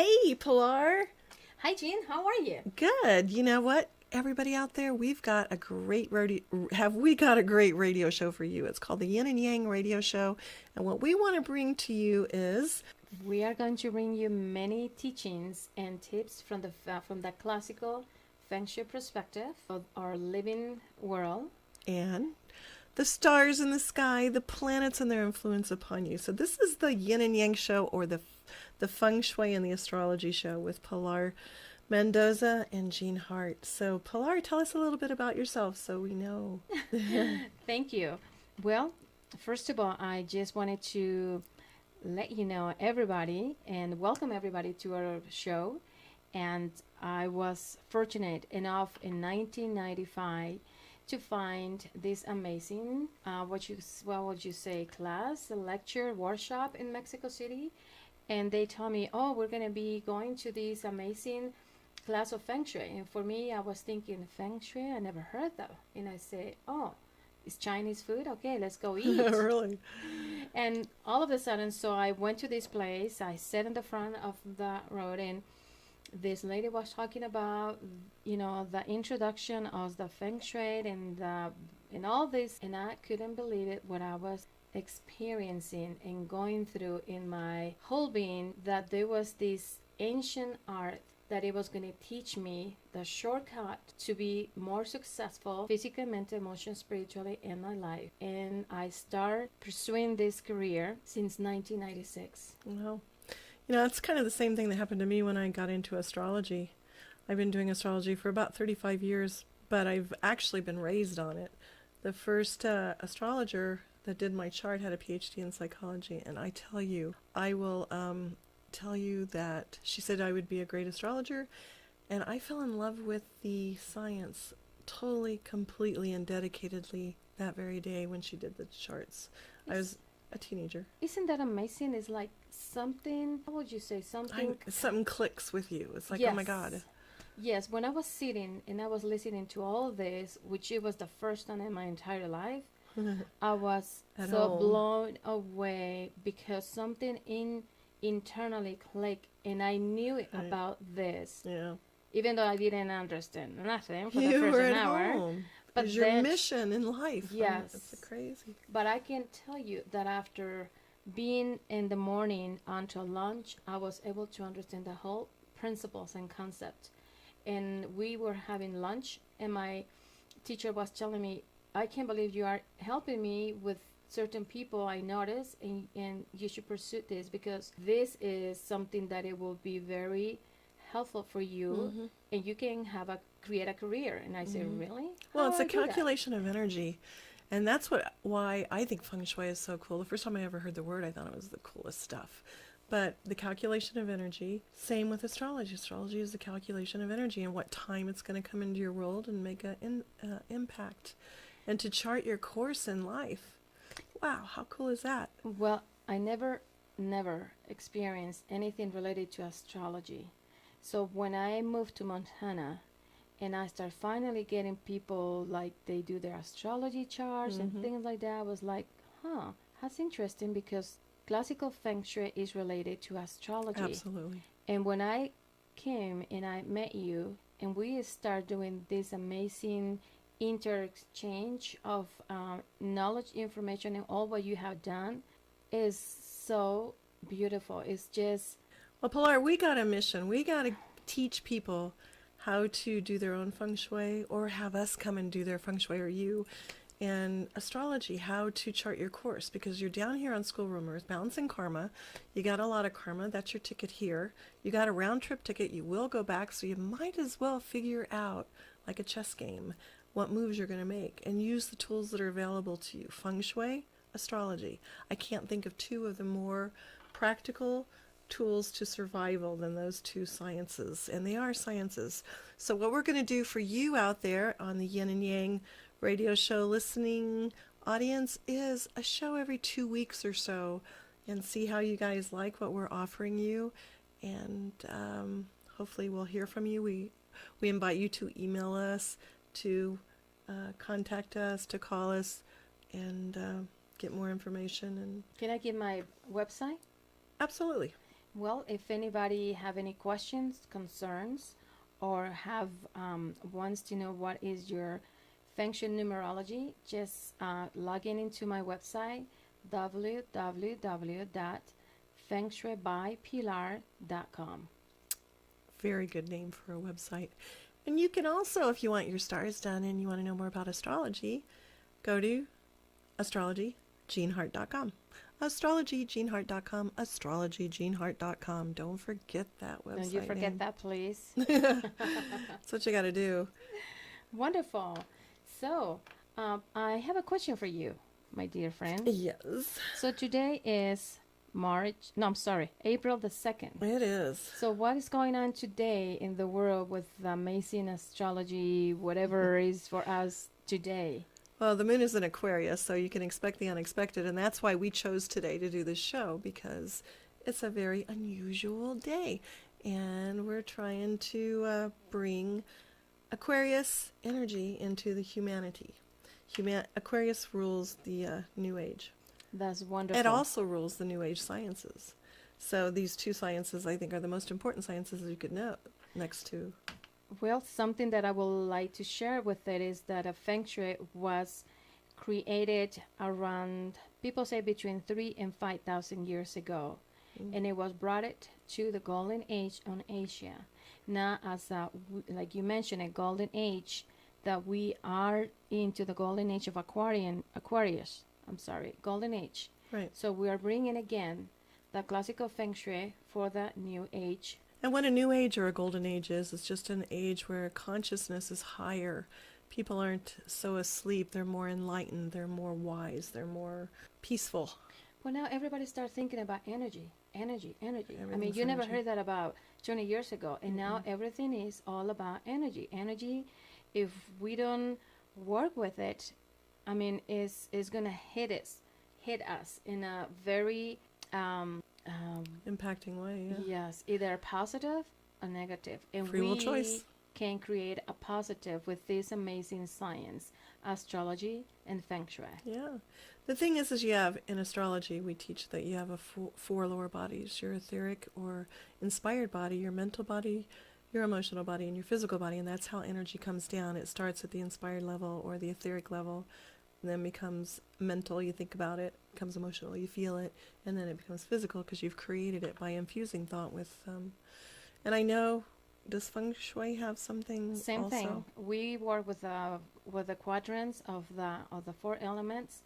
Hey, Pilar. Hi, Jean. How are you? Good. You know what? Everybody out there, we got a great radio show for you. It's called the Yin and Yang Radio Show, and what we want to bring to you is We are going to bring you many teachings and tips from the classical Feng Shui perspective of our living world. and the stars in the sky, the planets and their influence upon you. So this is the Yin and Yang show, or the Feng Shui and the Astrology show with Pilar Mendoza and Hart. So Pilar, tell us a little bit about yourself so we know. Thank you. Well, first of all, I just wanted to let you know everybody and welcome everybody to our show. And I was fortunate enough in 1995 to find this amazing, what would you say, class, a lecture, workshop in Mexico City. And they told me, oh, we're going to be going to this amazing class of Feng Shui. And for me, I was thinking, Feng Shui, I never heard that. And I said, oh, it's Chinese food? Okay, let's go eat. Really? And all of a sudden, so I went to this place. I sat in the front of the road, and this lady was talking about, the introduction of the Feng Shui and all this. And I couldn't believe it, what I was experiencing and going through in my whole being, that there was this ancient art that it was going to teach me the shortcut to be more successful physically, mentally, emotionally, spiritually in my life. And I started pursuing this career since 1996. Well, it's kind of the same thing that happened to me when I got into astrology. I've been doing astrology for about 35 years, but I've actually been raised on it. The first astrologer that did my chart had a PhD in psychology, and I tell you, I will tell you that she said I would be a great astrologer, and I fell in love with the science totally, completely, and dedicatedly that very day when she did the charts. I was a teenager. Isn't that amazing? It's like something, how would you say, something clicks with you. It's like, yes. Oh my God. Yes, when I was sitting and I was listening to all of this, which it was the first time in my entire life, I was blown away because something internally clicked, and I knew about this. Yeah. Even though I didn't understand nothing for the You first were at hour. home. But it was your mission in life. Yes. It's crazy. But I can tell you that after being in the morning until lunch, I was able to understand the whole principles and concept. And we were having lunch, and my teacher was telling me, I can't believe you are helping me with certain people I notice, and you should pursue this because this is something that it will be very helpful for you, and you can create a career. And I said, really? Well, it's a calculation of energy. And that's why I think Feng Shui is so cool. The first time I ever heard the word, I thought it was the coolest stuff. But the calculation of energy, same with astrology. Astrology is the calculation of energy and what time it's going to come into your world and make an impact. And to chart your course in life. Wow, how cool is that? Well, I never experienced anything related to astrology. So when I moved to Montana and I started finally getting people, like they do their astrology charts and things like that, I was like, that's interesting because classical Feng Shui is related to astrology. Absolutely. And when I came and I met you and we started doing this amazing interchange of knowledge, information, and all what you have done is so beautiful. It's just... Well, Pilar, we got a mission. We got to teach people how to do their own Feng Shui, or have us come and do their Feng Shui, or you. And astrology, how to chart your course, because you're down here on School Rumors, balancing karma. You got a lot of karma. That's your ticket here. You got a round trip ticket. You will go back, so you might as well figure out, like a chess game, what moves you're going to make and use the tools that are available to you. Feng Shui, astrology. I can't think of two of the more practical tools to survival than those two sciences, and they are sciences. So what we're going to do for you out there on the Yin and Yang radio show listening audience is a show every 2 weeks or so, and see how you guys like what we're offering you, and hopefully we'll hear from you. We invite you to email us, to contact us, to call us, and get more information. And Can I give my website? absolutely. Well, if anybody have any questions, concerns, or have wants to know what is your Feng Shui numerology, just log in into my website www.fengshuibypilar.com. Very good name for a website. And you can also, if you want your stars done and you want to know more about astrology, go to astrologygenehart.com. astrologygenehart.com. astrologygenehart.com. Don't forget that website. Don't you forget name. that, please. That's what you got to do. Wonderful. So, I have a question for you, my dear friend. Yes, So today is April the 2nd. it is. So what is going on today in the world with the amazing astrology, whatever is for us today? Well, the moon is in Aquarius, so you can expect the unexpected, and that's why we chose today to do this show, because it's a very unusual day, and we're trying to bring Aquarius energy into the humanity. Aquarius rules the New Age. That's wonderful. It also rules the New Age sciences. So these two sciences, I think, are the most important sciences you could know next to. Well, something that I would like to share with it is that a Feng Shui was created around, people say between 3 and 5,000 years ago. And it was brought it to the golden age on Asia. Now, as like you mentioned, a golden age, that we are into the golden age of golden age. Right. So we are bringing again the classical Feng Shui for the new age. And what a New Age or a Golden Age is, it's just an age where consciousness is higher. People aren't so asleep. They're more enlightened. They're more wise. They're more peaceful. Well, now everybody starts thinking about energy. I mean, Everything's you never energy. heard that about 20 years ago. And now everything is all about energy. Energy, if we don't work with it, I mean, is going to hit us in a very Impacting way, yeah. yes, either positive or negative. And Free will we choice. can create a positive with this amazing science, astrology and Feng Shui. Yeah. The thing is you have, in astrology, we teach that you have four lower bodies. Your etheric or inspired body, your mental body, your emotional body, and your physical body. And that's how energy comes down. It starts at the inspired level or the etheric level, and then becomes mental, you think about it, becomes emotional, you feel it, and then it becomes physical because you've created it by infusing thought with and I know, does Feng Shui have something Same also? thing. We work with the quadrants of the four elements,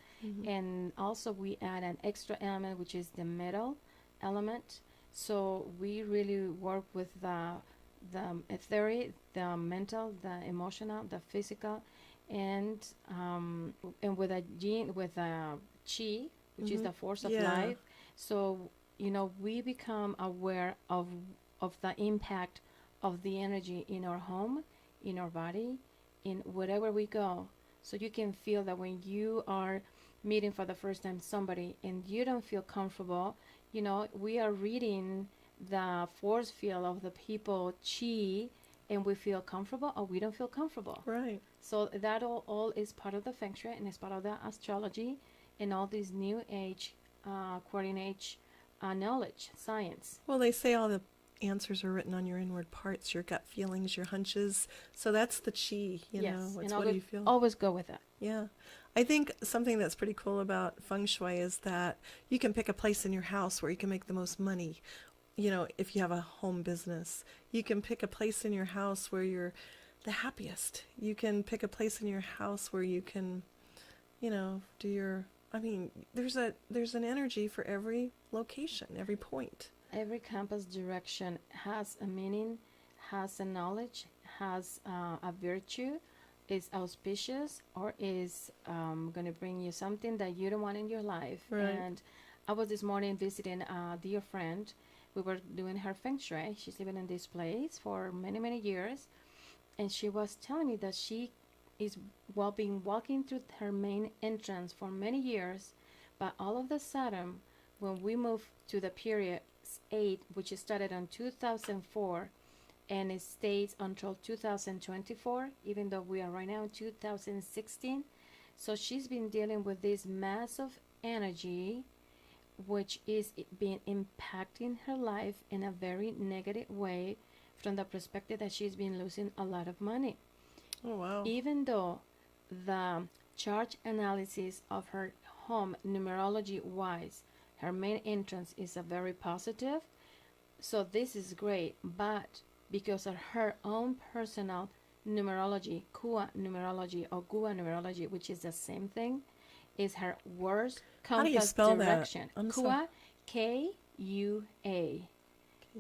and also we add an extra element, which is the metal element. So we really work with the etheric, the mental, the emotional, the physical, and with a gene, with a chi, which is the force of Yeah. life. So we become aware of the impact of the energy in our home, in our body, in wherever we go. So you can feel that when you are meeting for the first time somebody and you don't feel comfortable, we are reading the force field of the people chi, and we feel comfortable or we don't feel comfortable. Right. So that all is part of the Feng Shui, and it's part of the astrology and all these new age, coordinate knowledge, science. Well, they say all the answers are written on your inward parts, your gut feelings, your hunches. So that's the chi, you know. It's and what do you feel? always go with that. Yeah. I think something that's pretty cool about Feng Shui is that you can pick a place in your house where you can make the most money. If you have a home business, you can pick a place in your house where you're the happiest. You can pick a place in your house where you can, do your, there's an energy for every location, every point. Every compass direction has a meaning, has a knowledge, has a virtue, is auspicious, or is going to bring you something that you don't want in your life. Right. And I was this morning visiting a dear friend. We were doing her Feng Shui. She's living in this place for many, many years. And she was telling me that she is been walking through her main entrance for many years. But all of a sudden, when we moved to the period 8, which started in 2004, and it stays until 2024, even though we are right now in 2016. So she's been dealing with this massive energy which is being impacting her life in a very negative way from the perspective that she's been losing a lot of money. Oh, wow. Even though the chart analysis of her home numerology wise, her main entrance is a very positive, so this is great, but because of her own personal numerology, Kua numerology or Gua numerology, which is the same thing, is her worst How do you compass spell that? direction. I'm sorry. Kua, K-U-A.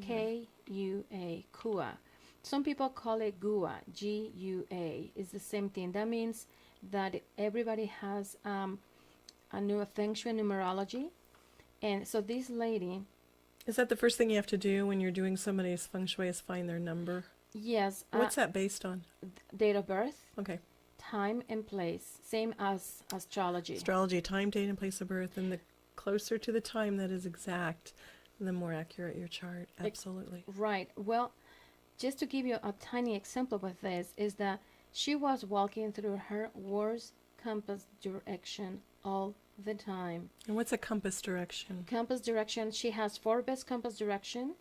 K-U-A, Kua. Some people call it Gua, G-U-A. It's the same thing. That means that everybody has a new Feng Shui numerology. And so this lady, Is that the first thing you have to do when you're doing somebody's feng shui is find their number? yes, What's that based on? date of birth, Okay. time and place, same as astrology. Astrology, time, date, and place of birth. And the closer to the time that is exact, the more accurate your chart. Absolutely. Right. Well, just to give you a tiny example with this is that she was walking through her worst compass direction all the time. And what's a compass direction? Compass direction, she has 4 best compass direction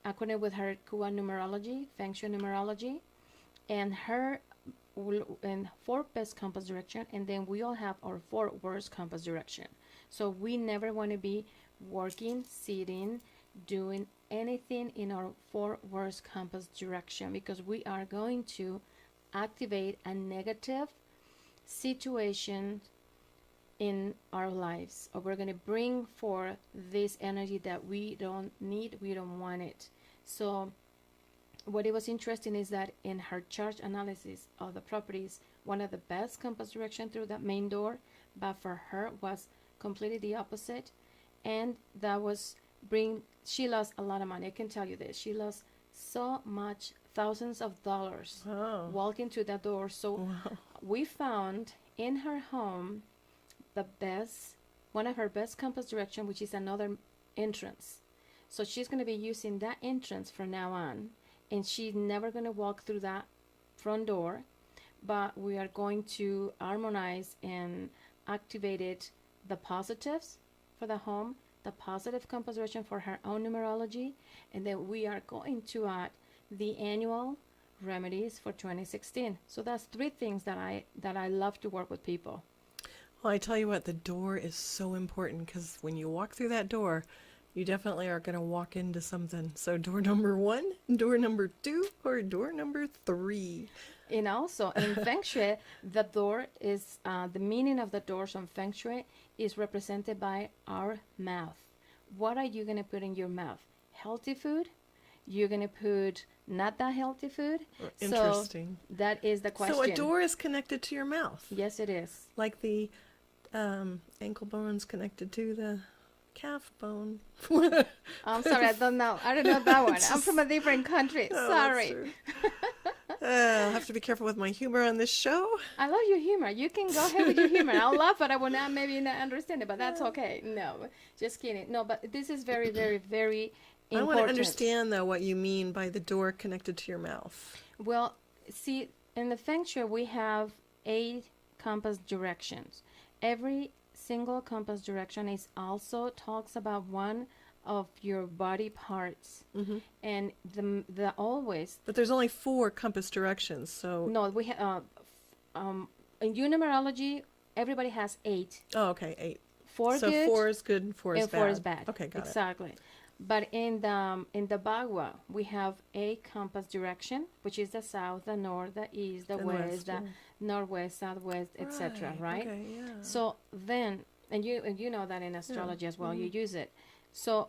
according with her Kua numerology, Feng Shui numerology, and her and 4 best compass direction, and then we all have our 4 worst compass direction. So we never want to be working, sitting, doing anything in our 4 worst compass direction, because we are going to activate a negative situation in our lives, or we're going to bring forth this energy that we don't need, we don't want it. So what it was interesting is that in her chart analysis of the properties, one of the best compass direction through that main door, but for her was completely the opposite, and that was she lost a lot of money. I can tell you this, she lost so much, thousands of dollars walking through that door. So we found in her home one of her best compass direction, which is another entrance. So she's going to be using that entrance from now on, and she's never going to walk through that front door, but we are going to harmonize and activate the positives for the home, the positive compass direction for her own numerology, and then we are going to add the annual remedies for 2016. So that's 3 things that I love to work with people. Well, I tell you what, the door is so important, because when you walk through that door, you definitely are going to walk into something. So door number 1, door number 2, or door number 3. And also in Feng Shui, the door is, the meaning of the doors on Feng Shui is represented by our mouth. What are you going to put in your mouth? Healthy food? You're going to put not that healthy food? Interesting. So that is the question. So a door is connected to your mouth. Yes, it is. Like the ankle bone's connected to the calf bone. I'm sorry, I don't know that one. I'm from a different country. Oh, Sorry. I'll have to be careful with my humor on this show. I love your humor. You can go ahead with your humor. I'll laugh, but I will not understand it, but that's okay. No, just kidding. No, but this is very, very, very important. I want to understand, though, what you mean by the door connected to your mouth. Well, see, in the Feng Shui, we have 8 compass directions. Every single compass direction is also talks about one of your body parts, and the always. But there's only 4 compass directions, so. No, we have in numerology, everybody has 8. Oh, okay, 8. 4 so good, 4 is good and 4 is and bad. 4 is bad. Okay, got exactly. It. But in the Bagua, we have a compass direction, which is the south, the north, the east, the west, the northwest, southwest, etc. Right? Okay, yeah. So then, and you know that in astrology as well, you use it. So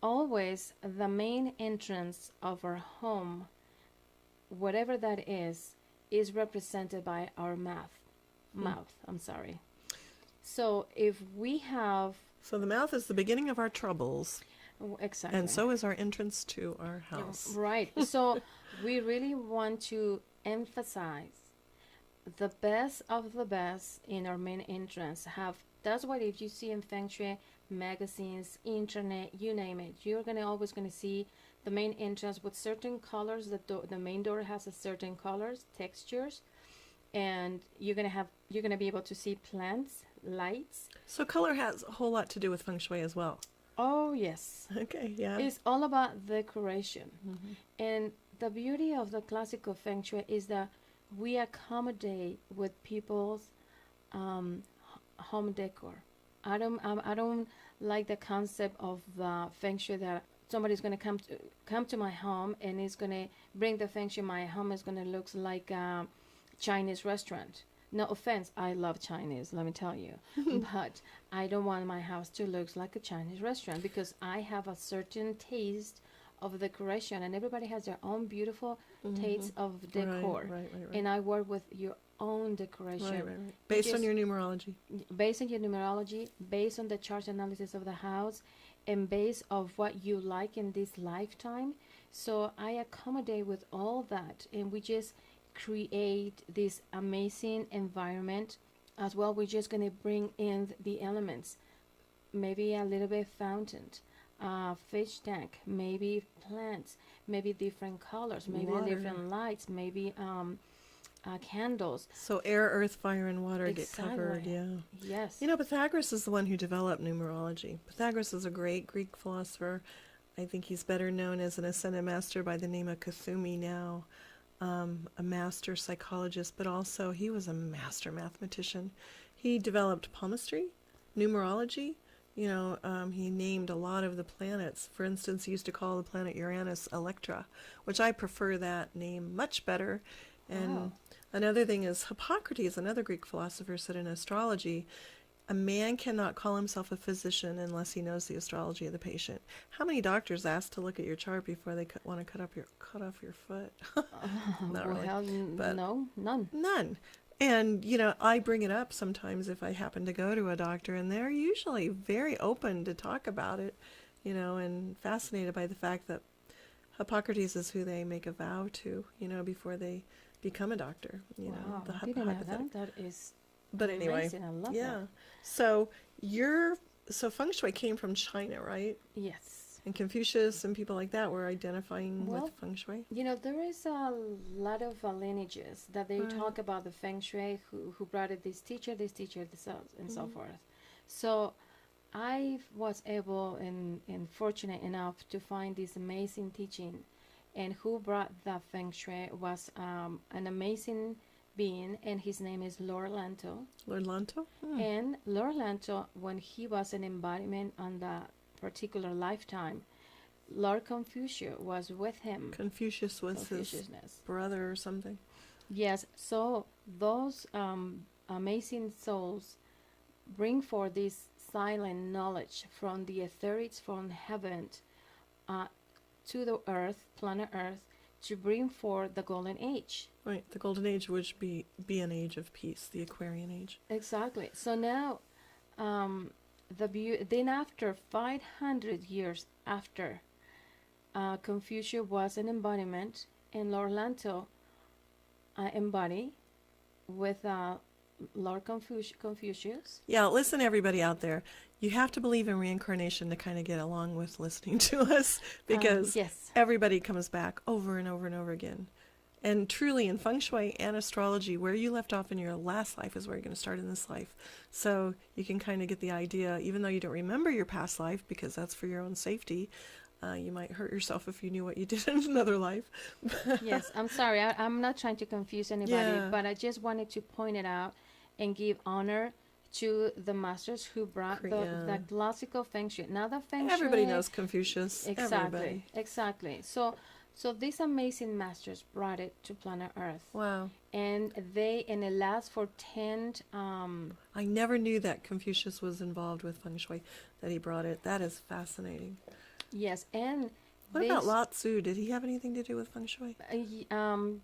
always the main entrance of our home, whatever that is represented by our mouth. I'm sorry. So if we have. So the mouth is the beginning of our troubles. Exactly. And so is our entrance to our house. Right. So we really want to emphasize the best of the best in our main entrance. That's why if you see in Feng Shui magazines, internet, you name it, you're always gonna see the main entrance with certain colors. The main door has a certain colors, textures, and you're gonna be able to see plants, lights. So color has a whole lot to do with feng shui as well. Oh yes, Okay, yeah. it's all about decoration. Mm-hmm. And the beauty of the classical feng shui is that we accommodate with people's home decor. I don't like the concept of the feng shui that somebody's going to come to my home and is going to bring the feng shui. My home is going to look like a Chinese restaurant. No offense, I love Chinese, let me tell you. But I don't want my house to look like a Chinese restaurant because I have a certain taste of decoration, and everybody has their own beautiful taste of decor. Right. And I work with your own decoration. Right. Based on your numerology. Based on your numerology, based on the chart analysis of the house, and based of what you like in this lifetime. So I accommodate with all that, and we just create this amazing environment. As well, we're just going to bring in the elements, maybe a little bit fountain, fish tank, maybe plants, maybe different colors, maybe Water. different lights, maybe candles. So air, earth, fire, and water Exactly. get covered, yeah. Yes. You know, Pythagoras is the one who developed numerology. Pythagoras is a great Greek philosopher. I think he's better known as an ascended master by the name of Kuthumi now, a master psychologist, but also he was a master mathematician. He developed palmistry, numerology. You know, he named a lot of the planets. For instance, he used to call the planet Uranus Electra, which I prefer that name much better. And Wow. another thing is Hippocrates, another Greek philosopher, said in astrology, a man cannot call himself a physician unless he knows the astrology of the patient. How many doctors ask to look at your chart before they want to cut off your foot? Not really. Well, but no, none. None. And, you know, I bring it up sometimes if I happen to go to a doctor, and they're usually very open to talk about it, you know, and fascinated by the fact that Hippocrates is who they make a vow to, you know, before they become a doctor. You know, Wow, the I didn't know hypothetical. that. That is But anyway, amazing. I love yeah. that. So feng shui came from China, right? Yes. And Confucius and people like that were identifying Well, with feng shui. You know, there is a lot of lineages that they Right. talk about the feng shui, who brought it, this teacher, this, and so Mhm. forth. So I was able and fortunate enough to find this amazing teaching. And who brought the feng shui was an amazing being, and his name is Lord Lanto. Lord Lanto? And Lord Lanto, when he was an embodiment on that particular lifetime, Lord Confucius was with him. Confucius was his Confuciousness. brother or something. Yes, so those amazing souls bring forth this silent knowledge from the etherics from heaven to the earth, planet Earth, to bring forth the golden age. Right, the golden age would be an age of peace, the Aquarian age. Exactly. So now, then after 500 years after, Confucius was an embodiment, and Lord Lanto embody with Lord Confucius. Yeah, listen, everybody out there. You have to believe in reincarnation to kind of get along with listening to us, because Yes. everybody comes back over and over and over again. And truly, in feng shui and astrology, where you left off in your last life is where you're going to start in this life. So you can kind of get the idea, even though you don't remember your past life, because that's for your own safety. You might hurt yourself if you knew what you did in another life. Yes, I'm sorry. I'm not trying to confuse anybody, Yeah. but I just wanted to point it out and give honor to the masters who brought Yeah. the classical feng shui. Now the feng shui. Everybody knows Confucius. Exactly. Everybody. Exactly. So these amazing masters brought it to planet Earth, Wow. and it lasts for 10. I never knew that Confucius was involved with feng shui, that he brought it. That is fascinating. Yes, and What about Lao Tzu? Did he have anything to do with feng shui?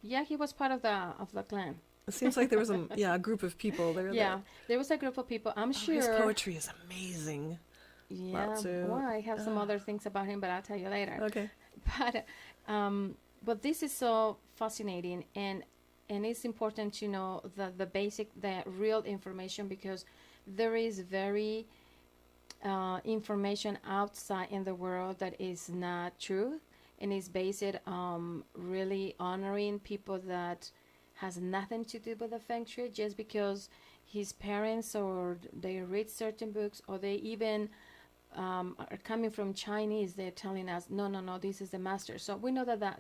yeah, he was part of the clan. It seems like there was a group of people there. Yeah, there was a group of people. I'm sure. His poetry is amazing. Yeah, Lao Tzu. well, I have some other things about him, but I'll tell you later. Okay. But this is so fascinating, and it's important to know the real information, because there is very information outside in the world that is not true, and is based really honoring people that has nothing to do with the Feng Shui, just because his parents or they read certain books, or they even are coming from Chinese, they're telling us, no, no, no, this is the master. So we know that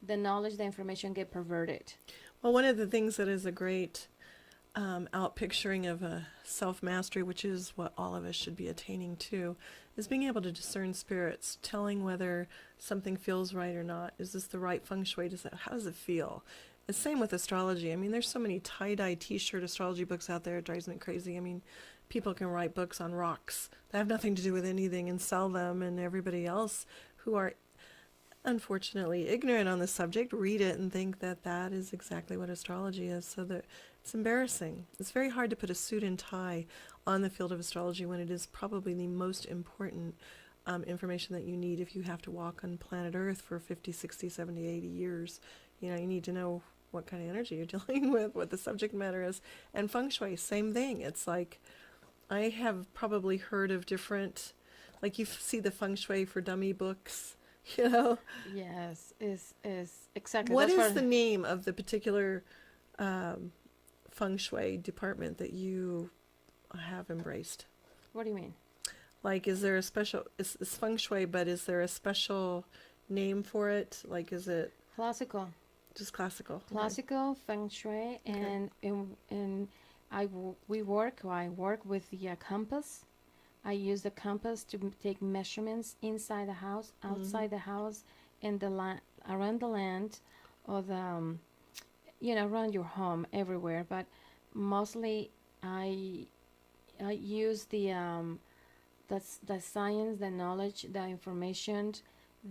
the knowledge, the information get perverted. Well, one of the things that is a great outpicturing of a self-mastery, which is what all of us should be attaining to, is being able to discern spirits, telling whether something feels right or not. Is this the right feng shui? How does it feel? The same with astrology. I mean, there's so many tie-dye t-shirt astrology books out there. It drives me crazy. I mean, people can write books on rocks that have nothing to do with anything and sell them, and everybody else who are unfortunately ignorant on the subject read it and think that that is exactly what astrology is. So that it's embarrassing. It's very hard to put a suit and tie on the field of astrology when it is probably the most important information that you need if you have to walk on planet Earth for 50, 60, 70, 80 years. You know, you need to know what kind of energy you're dealing with, what the subject matter is. And feng shui, same thing. It's like, I have probably heard of different, like you see the feng shui for dummy books, you know? Yes, is exactly. What That's is the name of the particular feng shui department that you have embraced? What do you mean? Like, is there a special, it's feng shui, but is there a special name for it? Like, is it Classical. just classical? Okay. Classical Feng Shui, and I work with the compass. I use the compass to take measurements inside the house, outside the house, and the land, around the land, or the around your home, everywhere. But mostly, I use the science, the knowledge, the information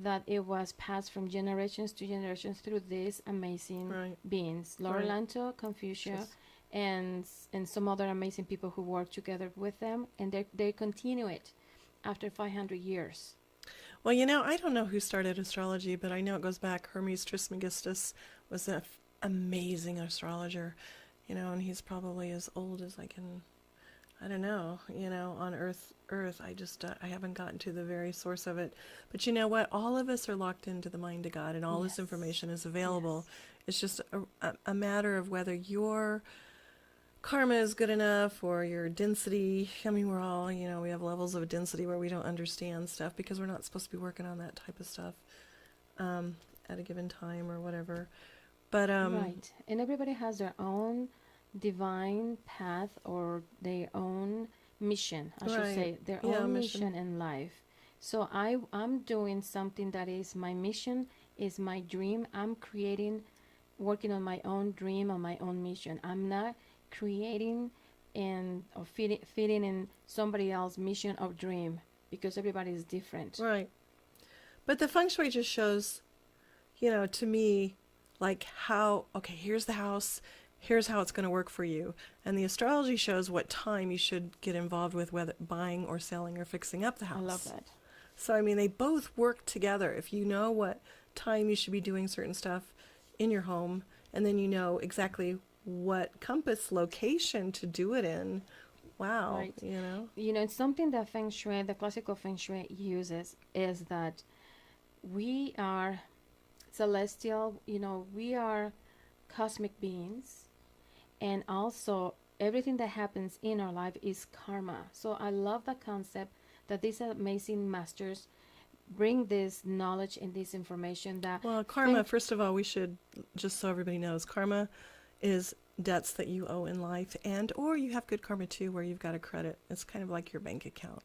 that it was passed from generations to generations through these amazing beings, Laura Lanto, Confucius, Yes. and some other amazing people who work together with them, and they continue it after 500 years. Well, you know, I don't know who started astrology, but I know it goes back. Hermes Trismegistus was an amazing astrologer, you know, and he's probably as old as I don't know, you know, on Earth. I haven't gotten to the very source of it. But you know what? All of us are locked into the mind of God, and all this information is available. It's just a matter of whether your karma is good enough or your density. I mean, we're all, you know, we have levels of density where we don't understand stuff because we're not supposed to be working on that type of stuff at a given time or whatever. But Right. And everybody has their own divine path or their own mission, I should say, their own mission in life. So I'm doing something that is my mission, is my dream. I'm working on my own dream, on my own mission. I'm not creating or fitting in somebody else's mission or dream, because everybody is different. Right. But the feng shui just shows, you know, to me, like okay, here's the house, here's how it's going to work for you. And the astrology shows what time you should get involved with, whether buying or selling or fixing up the house. I love that. So, I mean, they both work together. If you know what time you should be doing certain stuff in your home, and then you know exactly what compass location to do it in, wow, Right. you know? You know, it's something that Feng Shui, the classical Feng Shui uses, is that we are celestial, you know, we are cosmic beings, and also everything that happens in our life is karma. So I love the concept that these amazing masters bring this knowledge and this information that... Well, karma, first of all, we should, just so everybody knows, karma is debts that you owe in life, and or you have good karma too, where you've got a credit. It's kind of like your bank account.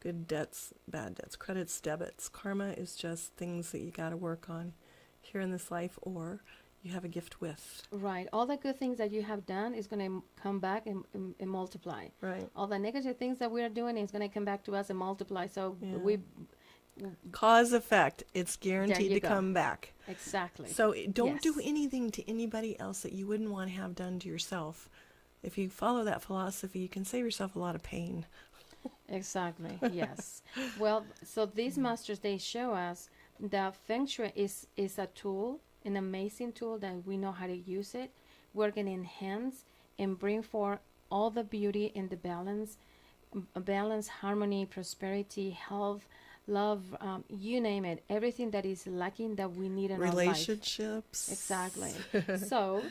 Good debts, bad debts, credits, debits. Karma is just things that you got to work on here in this life, or you have a gift with. Right. All the good things that you have done is going to come back and multiply. Right. All the negative things that we're doing is going to come back to us and multiply. So Cause effect. It's guaranteed to come back. Exactly. So don't do anything to anybody else that you wouldn't want to have done to yourself. If you follow that philosophy, you can save yourself a lot of pain. Exactly. Yes. Well, so these masters, they show us that Feng Shui is a tool, an amazing tool that we know how to use it. We're going to enhance and bring forth all the beauty and the balance, harmony, prosperity, health, love, you name it, everything that is lacking that we need in our life. Relationships. Exactly. So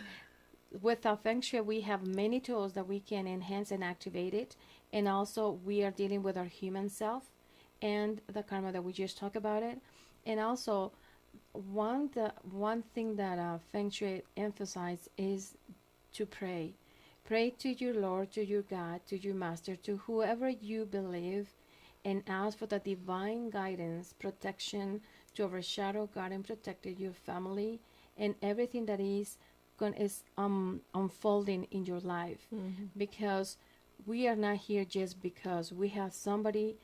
with our Feng Shui, we have many tools that we can enhance and activate it. And also we are dealing with our human self and the karma that we just talked about it. And also one thing that Feng Shui emphasizes is to pray. Pray to your Lord, to your God, to your Master, to whoever you believe, and ask for the divine guidance, protection to overshadow, guard, and protect your family and everything that is unfolding in your life. Because we are not here just because we have somebody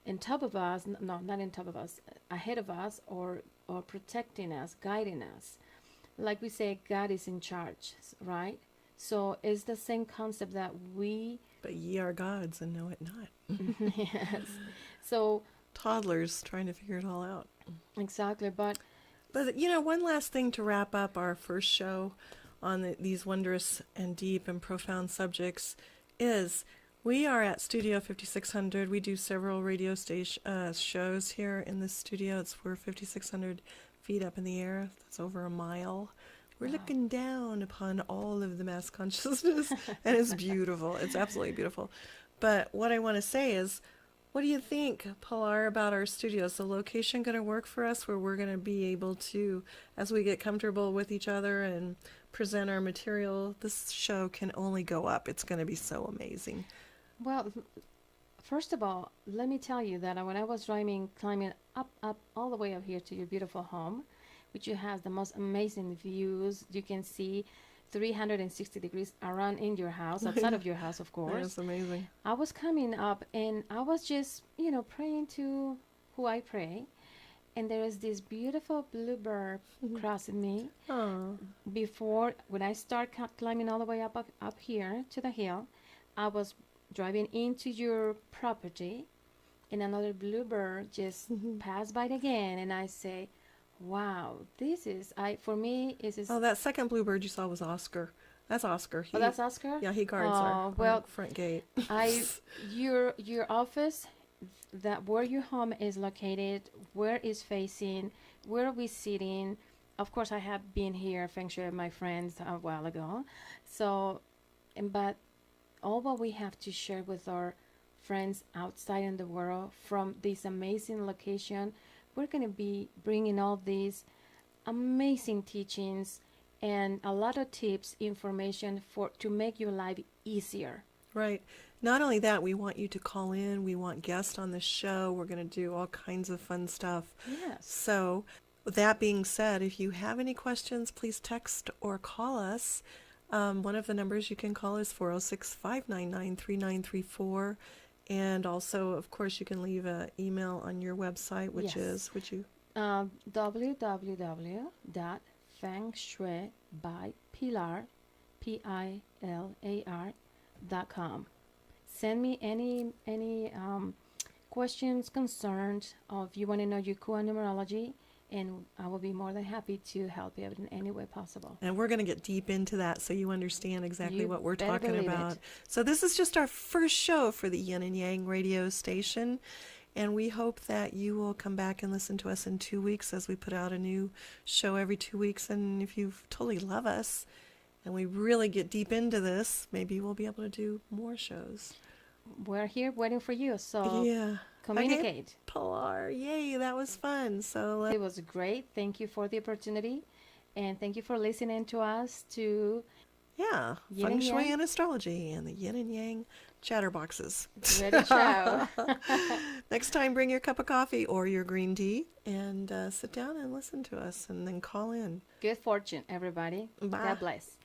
in top of us, no, not in top of us, ahead of us, or protecting us, guiding us. Like we say, God is in charge, right? So it's the same concept that we... But ye are gods and know it not. Yes. So... Toddlers trying to figure it all out. Exactly, but... But, one last thing to wrap up our first show on these wondrous and deep and profound subjects is we are at Studio 5600. We do several radio station shows here in this studio. We're 5,600 feet up in the air. That's over a mile. We're looking down upon all of the mass consciousness, and it's beautiful. It's absolutely beautiful. But what I want to say is, what do you think, Pilar, about our studio? Is the location going to work for us where we're going to be able to, as we get comfortable with each other and present our material, this show can only go up. It's going to be so amazing. Well, first of all, let me tell you that when I was climbing up, all the way up here to your beautiful home, which has the most amazing views. You can see 360 degrees around in your house, outside of your house, of course. That's amazing. I was coming up and I was just, praying to who I pray. And there is this beautiful bluebird crossing me. Oh. When I start climbing all the way up here to the hill, I was driving into your property and another bluebird just passed by again. And I say, wow, for me, Oh, that second bluebird you saw was Oscar. That's Oscar. That's Oscar? Yeah, he guards our front gate. Your office, where your home is located, where is facing, where are we sitting? Of course, I have been here, Feng Shui, with my friends a while ago. So, but all what we have to share with our friends outside in the world from this amazing location, we're going to be bringing all these amazing teachings and a lot of tips, information to make your life easier. Right. Not only that, we want you to call in. We want guests on the show. We're going to do all kinds of fun stuff. Yes. So with that being said, if you have any questions, please text or call us. One of the numbers you can call is 406-599-3934. And also, of course, you can leave an email on your website, which is, would you? www.fengshuibypilar.com. Send me any questions, concerns, or if you want to know your core numerology, and I will be more than happy to help you in any way possible. And we're going to get deep into that so you understand exactly what we're talking about. It. So this is just our first show for the Yin and Yang radio station. And we hope that you will come back and listen to us in 2 weeks as we put out a new show every 2 weeks. And if you totally love us and we really get deep into this, maybe we'll be able to do more shows. We're here waiting for you. So communicate. Okay, Pilar, yay, that was fun. It was great. Thank you for the opportunity. And thank you for listening to us Feng Shui and Astrology and the Yin and Yang chatterboxes. Ready, ciao. Next time, bring your cup of coffee or your green tea and sit down and listen to us and then call in. Good fortune, everybody. Bye. God bless.